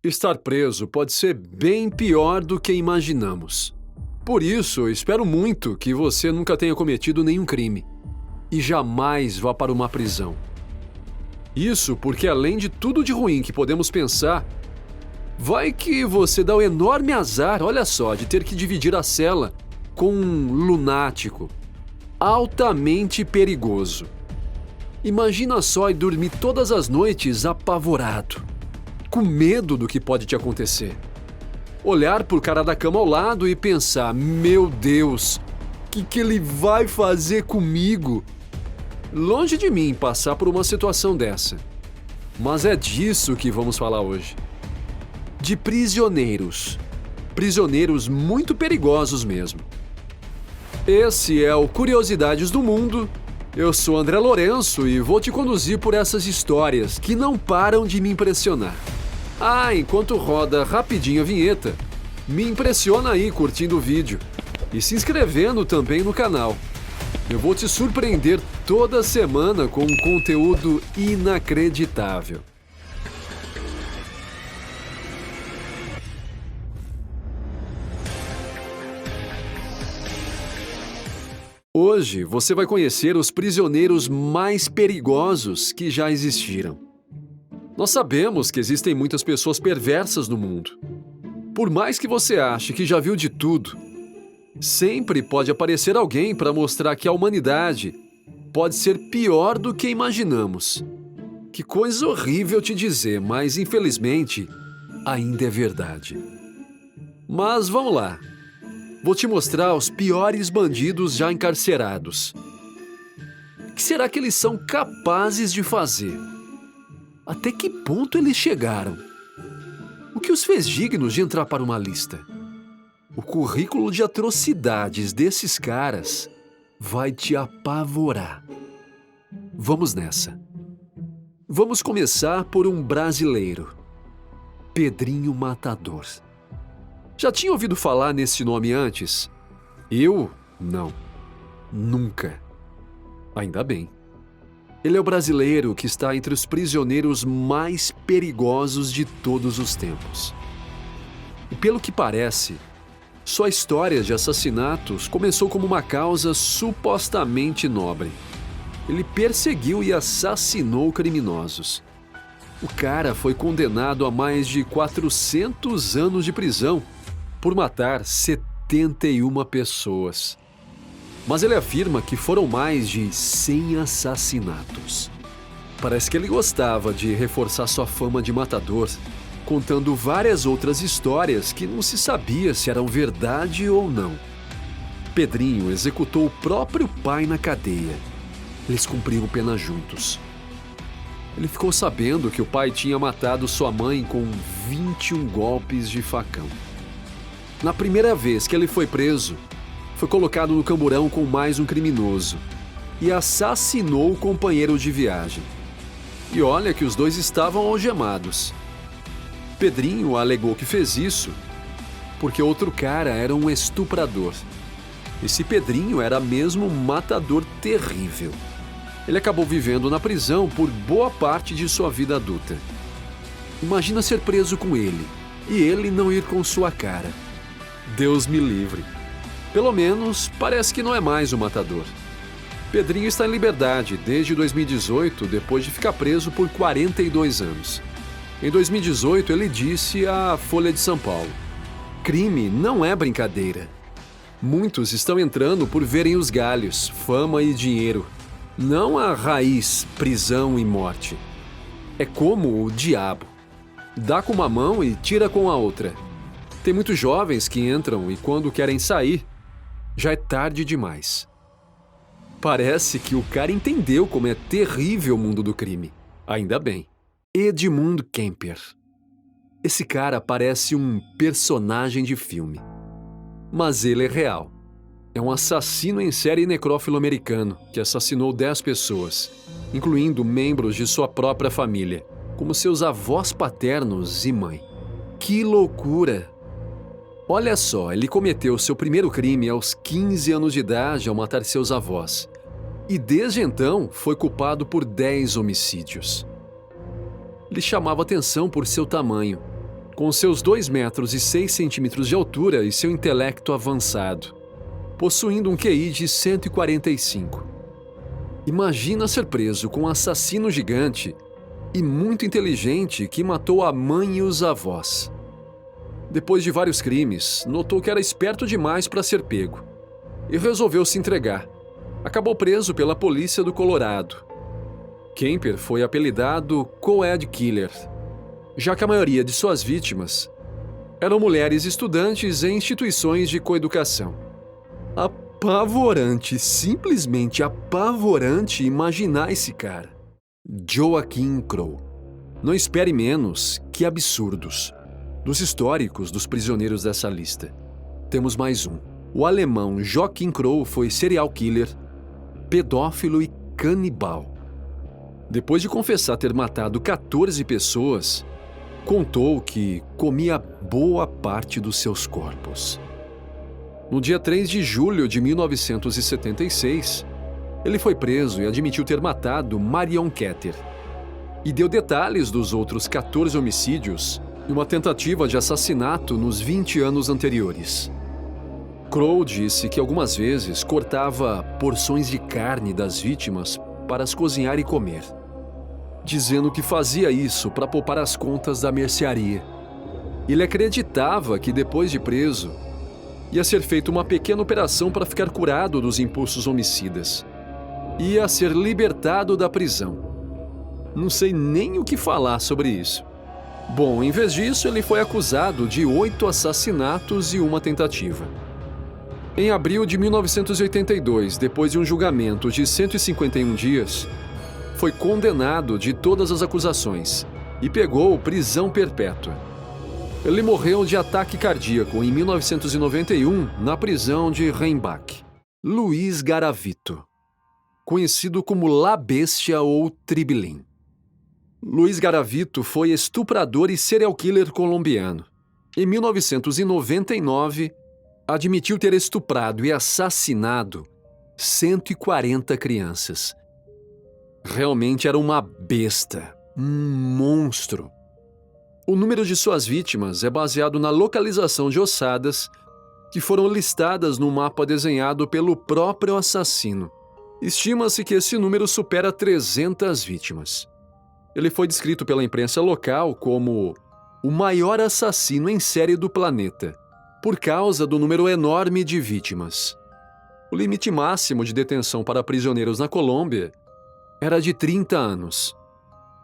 Estar preso pode ser bem pior do que imaginamos. Por isso, eu espero muito que você nunca tenha cometido nenhum crime e jamais vá para uma prisão. Isso porque, além de tudo de ruim que podemos pensar, vai que você dá o enorme azar, olha só, de ter que dividir a cela com um lunático altamente perigoso. Imagina só e dormir todas as noites apavorado, com medo do que pode te acontecer. Olhar pro cara da cama ao lado e pensar: meu Deus, o que ele vai fazer comigo? Longe de mim passar por uma situação dessa. Mas é disso que vamos falar hoje. De prisioneiros. Prisioneiros muito perigosos mesmo. Esse é o Curiosidades do Mundo. Eu sou André Lourenço e vou te conduzir por essas histórias que não param de me impressionar. Enquanto roda rapidinho a vinheta, me impressiona aí curtindo o vídeo e se inscrevendo também no canal. Eu vou te surpreender toda semana com um conteúdo inacreditável. Hoje você vai conhecer os prisioneiros mais perigosos que já existiram. Nós sabemos que existem muitas pessoas perversas no mundo. Por mais que você ache que já viu de tudo, sempre pode aparecer alguém para mostrar que a humanidade pode ser pior do que imaginamos. Que coisa horrível te dizer, mas infelizmente ainda é verdade. Mas vamos lá. Vou te mostrar os piores bandidos já encarcerados. O que será que eles são capazes de fazer? Até que ponto eles chegaram? O que os fez dignos de entrar para uma lista? O currículo de atrocidades desses caras vai te apavorar. Vamos nessa. Vamos começar por um brasileiro. Pedrinho Matador. Já tinha ouvido falar nesse nome antes? Eu, não. Nunca. Ainda bem. Ele é o brasileiro que está entre os prisioneiros mais perigosos de todos os tempos. E pelo que parece, sua história de assassinatos começou como uma causa supostamente nobre. Ele perseguiu e assassinou criminosos. O cara foi condenado a mais de 400 anos de prisão por matar 71 pessoas. Mas ele afirma que foram mais de 100 assassinatos. Parece que ele gostava de reforçar sua fama de matador, contando várias outras histórias que não se sabia se eram verdade ou não. Pedrinho executou o próprio pai na cadeia. Eles cumpriram pena juntos. Ele ficou sabendo que o pai tinha matado sua mãe com 21 golpes de facão. Na primeira vez que ele foi preso, foi colocado no camburão com mais um criminoso e assassinou o companheiro de viagem. E olha que os dois estavam algemados. Pedrinho alegou que fez isso porque outro cara era um estuprador. Esse Pedrinho era mesmo um matador terrível. Ele acabou vivendo na prisão por boa parte de sua vida adulta. Imagina ser preso com ele e ele não ir com sua cara. Deus me livre. Pelo menos, parece que não é mais o matador. Pedrinho está em liberdade desde 2018, depois de ficar preso por 42 anos. Em 2018, ele disse à Folha de São Paulo: crime não é brincadeira. Muitos estão entrando por verem os galhos, fama e dinheiro. Não a raiz, prisão e morte. É como o diabo. Dá com uma mão e tira com a outra. Tem muitos jovens que entram e quando querem sair, já é tarde demais. Parece que o cara entendeu como é terrível o mundo do crime. Ainda bem. Edmund Kemper. Esse cara parece um personagem de filme. Mas ele é real. É um assassino em série necrófilo americano que assassinou 10 pessoas, incluindo membros de sua própria família, como seus avós paternos e mãe. Que loucura! Olha só, ele cometeu seu primeiro crime aos 15 anos de idade ao matar seus avós. E desde então foi culpado por 10 homicídios. Ele chamava atenção por seu tamanho, Com seus 2 metros e 6 centímetros de altura e seu intelecto avançado, possuindo um QI de 145. Imagina ser preso com um assassino gigante e muito inteligente que matou a mãe e os avós. Depois de vários crimes, notou que era esperto demais para ser pego e resolveu se entregar. Acabou preso pela polícia do Colorado. Kemper foi apelidado Coed Killer, já que a maioria de suas vítimas eram mulheres estudantes em instituições de coeducação. Apavorante, simplesmente apavorante imaginar esse cara. Joachim Crow. Não espere menos que absurdos. Dos históricos dos prisioneiros dessa lista, temos mais um. O alemão Joachim Crow foi serial killer, pedófilo e canibal. Depois de confessar ter matado 14 pessoas, contou que comia boa parte dos seus corpos. No dia 3 de julho de 1976, ele foi preso e admitiu ter matado Marion Ketter. E deu detalhes dos outros 14 homicídios e uma tentativa de assassinato nos 20 anos anteriores. Crow disse que algumas vezes cortava porções de carne das vítimas para as cozinhar e comer, dizendo que fazia isso para poupar as contas da mercearia. Ele acreditava que depois de preso, ia ser feita uma pequena operação para ficar curado dos impulsos homicidas. Ia ser libertado da prisão. Não sei nem o que falar sobre isso. Bom, em vez disso, ele foi acusado de 8 assassinatos e uma tentativa. Em abril de 1982, depois de um julgamento de 151 dias, foi condenado de todas as acusações e pegou prisão perpétua. Ele morreu de ataque cardíaco em 1991 na prisão de Rheinbach. Luiz Garavito, conhecido como La Bestia ou Tribilín. Luiz Garavito foi estuprador e serial killer colombiano. Em 1999, admitiu ter estuprado e assassinado 140 crianças. Realmente era uma besta, um monstro. O número de suas vítimas é baseado na localização de ossadas que foram listadas no mapa desenhado pelo próprio assassino. Estima-se que esse número supera 300 vítimas. Ele foi descrito pela imprensa local como o maior assassino em série do planeta, por causa do número enorme de vítimas. O limite máximo de detenção para prisioneiros na Colômbia era de 30 anos.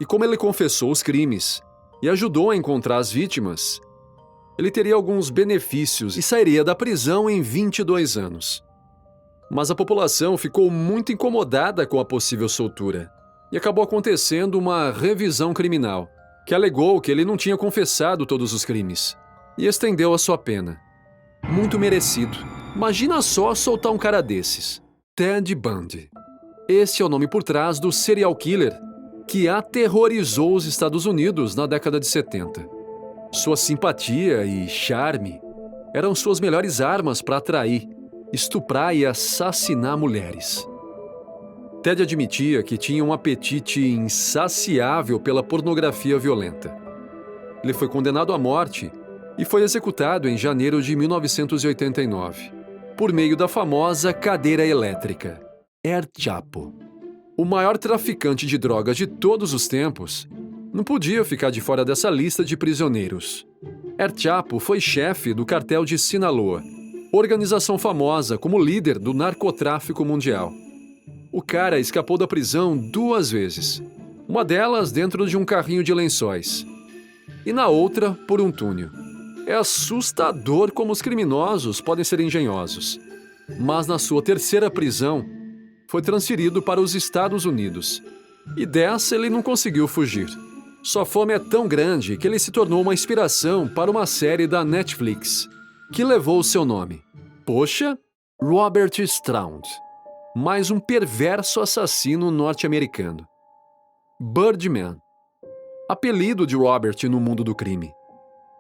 E como ele confessou os crimes e ajudou a encontrar as vítimas, ele teria alguns benefícios e sairia da prisão em 22 anos. Mas a população ficou muito incomodada com a possível soltura e acabou acontecendo uma revisão criminal, que alegou que ele não tinha confessado todos os crimes e estendeu a sua pena. Muito merecido. Imagina só soltar um cara desses. Ted Bundy. Este é o nome por trás do serial killer que aterrorizou os Estados Unidos na década de 70. Sua simpatia e charme eram suas melhores armas para atrair, estuprar e assassinar mulheres. Ted admitia que tinha um apetite insaciável pela pornografia violenta. Ele foi condenado à morte e foi executado em janeiro de 1989, por meio da famosa cadeira elétrica. El Chapo, o maior traficante de drogas de todos os tempos, não podia ficar de fora dessa lista de prisioneiros. El Chapo foi chefe do cartel de Sinaloa, organização famosa como líder do narcotráfico mundial. O cara escapou da prisão 2 vezes, uma delas dentro de um carrinho de lençóis, e na outra por um túnel. É assustador como os criminosos podem ser engenhosos. Mas na sua 3ª prisão, foi transferido para os Estados Unidos. E dessa ele não conseguiu fugir. Sua fome é tão grande que ele se tornou uma inspiração para uma série da Netflix, que levou o seu nome. Poxa, Robert Stroud. Mais um perverso assassino norte-americano. Birdman. Apelido de Robert no mundo do crime.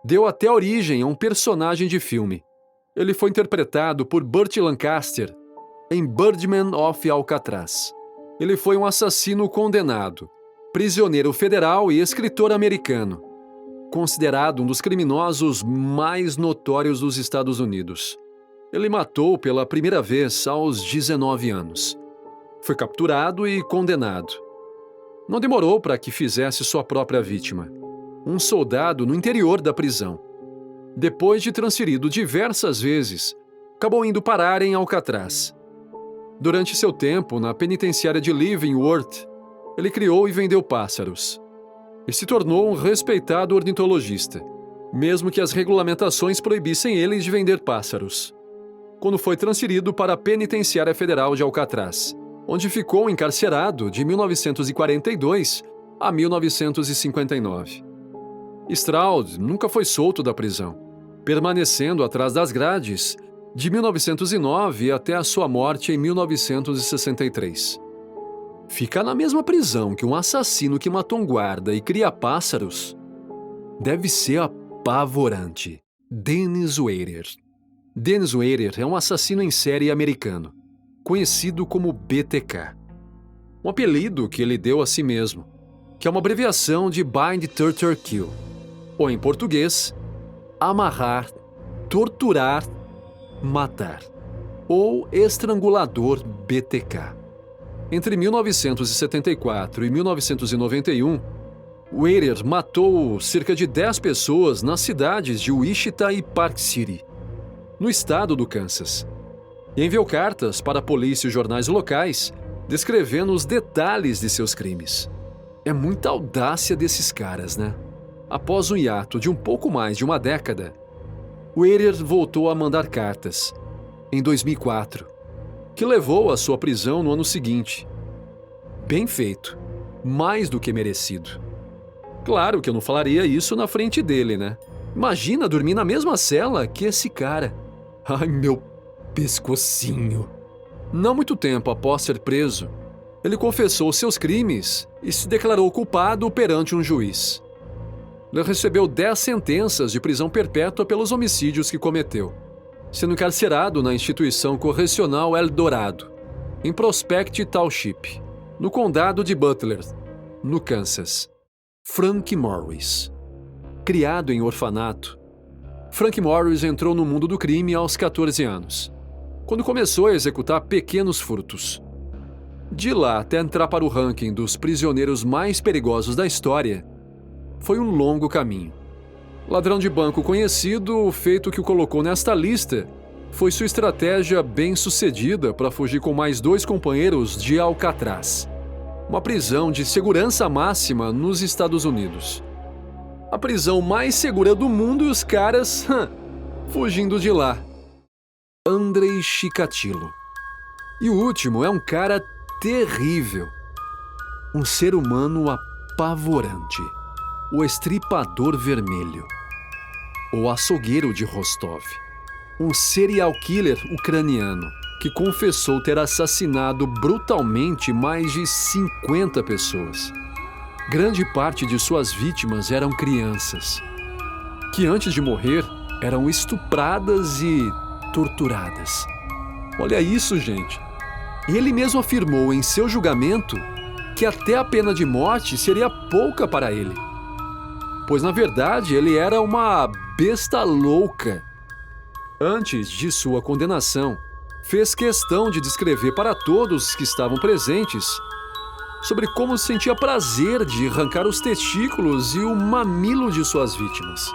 Deu até origem a um personagem de filme. Ele foi interpretado por Burt Lancaster em Birdman of Alcatraz. Ele foi um assassino condenado, prisioneiro federal e escritor americano. considerado um dos criminosos mais notórios dos Estados Unidos. Ele matou pela primeira vez aos 19 anos. Foi capturado e condenado. Não demorou para que fizesse sua própria vítima, um soldado no interior da prisão. Depois de transferido diversas vezes, acabou indo parar em Alcatraz. Durante seu tempo na penitenciária de Leavenworth, ele criou e vendeu pássaros. E se tornou um respeitado ornitologista, mesmo que as regulamentações proibissem ele de vender pássaros. Quando foi transferido para a Penitenciária Federal de Alcatraz, onde ficou encarcerado de 1942 a 1959. Stroud nunca foi solto da prisão, permanecendo atrás das grades de 1909 até a sua morte em 1963. Ficar na mesma prisão que um assassino que matou um guarda e cria pássaros deve ser apavorante. Dennis Rader. Dennis Rader é um assassino em série americano, conhecido como BTK. Um apelido que ele deu a si mesmo, que é uma abreviação de Bind, Torture, Kill, ou em português, amarrar, torturar, matar, ou estrangulador BTK. Entre 1974 e 1991, Rader matou cerca de 10 pessoas nas cidades de Wichita e Park City, no estado do Kansas, e enviou cartas para a polícia e jornais locais descrevendo os detalhes de seus crimes. É muita audácia desses caras, né? Após um hiato de um pouco mais de uma década, Rader voltou a mandar cartas, em 2004, que levou à sua prisão no ano seguinte. Bem feito, mais do que merecido. Claro que eu não falaria isso na frente dele, né? Imagina dormir na mesma cela que esse cara. Ai, meu pescocinho. Não muito tempo após ser preso, ele confessou seus crimes e se declarou culpado perante um juiz. Ele recebeu 10 sentenças de prisão perpétua pelos homicídios que cometeu, sendo encarcerado na instituição correcional El Dorado, em Prospect Township, no condado de Butler, no Kansas. Frank Morris. Criado em orfanato, Frank Morris entrou no mundo do crime aos 14 anos, quando começou a executar pequenos furtos. De lá até entrar para o ranking dos prisioneiros mais perigosos da história, foi um longo caminho. Ladrão de banco conhecido, o feito que o colocou nesta lista foi sua estratégia bem-sucedida para fugir com mais 2 companheiros de Alcatraz, uma prisão de segurança máxima nos Estados Unidos. A prisão mais segura do mundo e os caras, fugindo de lá. Andrei Chikatilo. E o último é um cara terrível. Um ser humano apavorante. O Estripador Vermelho. O Açougueiro de Rostov. Um serial killer ucraniano que confessou ter assassinado brutalmente mais de 50 pessoas. Grande parte de suas vítimas eram crianças, que antes de morrer eram estupradas e torturadas. Olha isso, gente! Ele mesmo afirmou em seu julgamento que até a pena de morte seria pouca para ele, pois na verdade ele era uma besta louca. Antes de sua condenação, fez questão de descrever para todos os que estavam presentes sobre como sentia prazer de arrancar os testículos e o mamilo de suas vítimas.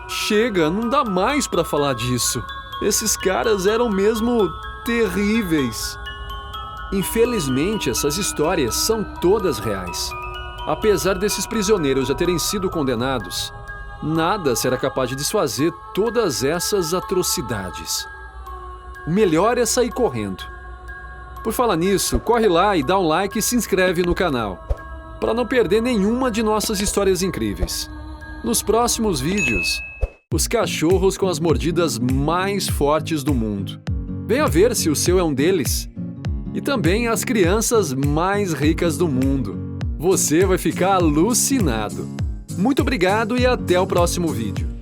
Chega, não dá mais para falar disso. Esses caras eram mesmo terríveis. Infelizmente, essas histórias são todas reais. Apesar desses prisioneiros já terem sido condenados, nada será capaz de desfazer todas essas atrocidades. O melhor é sair correndo. Por falar nisso, corre lá e dá um like e se inscreve no canal, para não perder nenhuma de nossas histórias incríveis. Nos próximos vídeos, os cachorros com as mordidas mais fortes do mundo. Venha ver se o seu é um deles. E também as crianças mais ricas do mundo. Você vai ficar alucinado. Muito obrigado e até o próximo vídeo.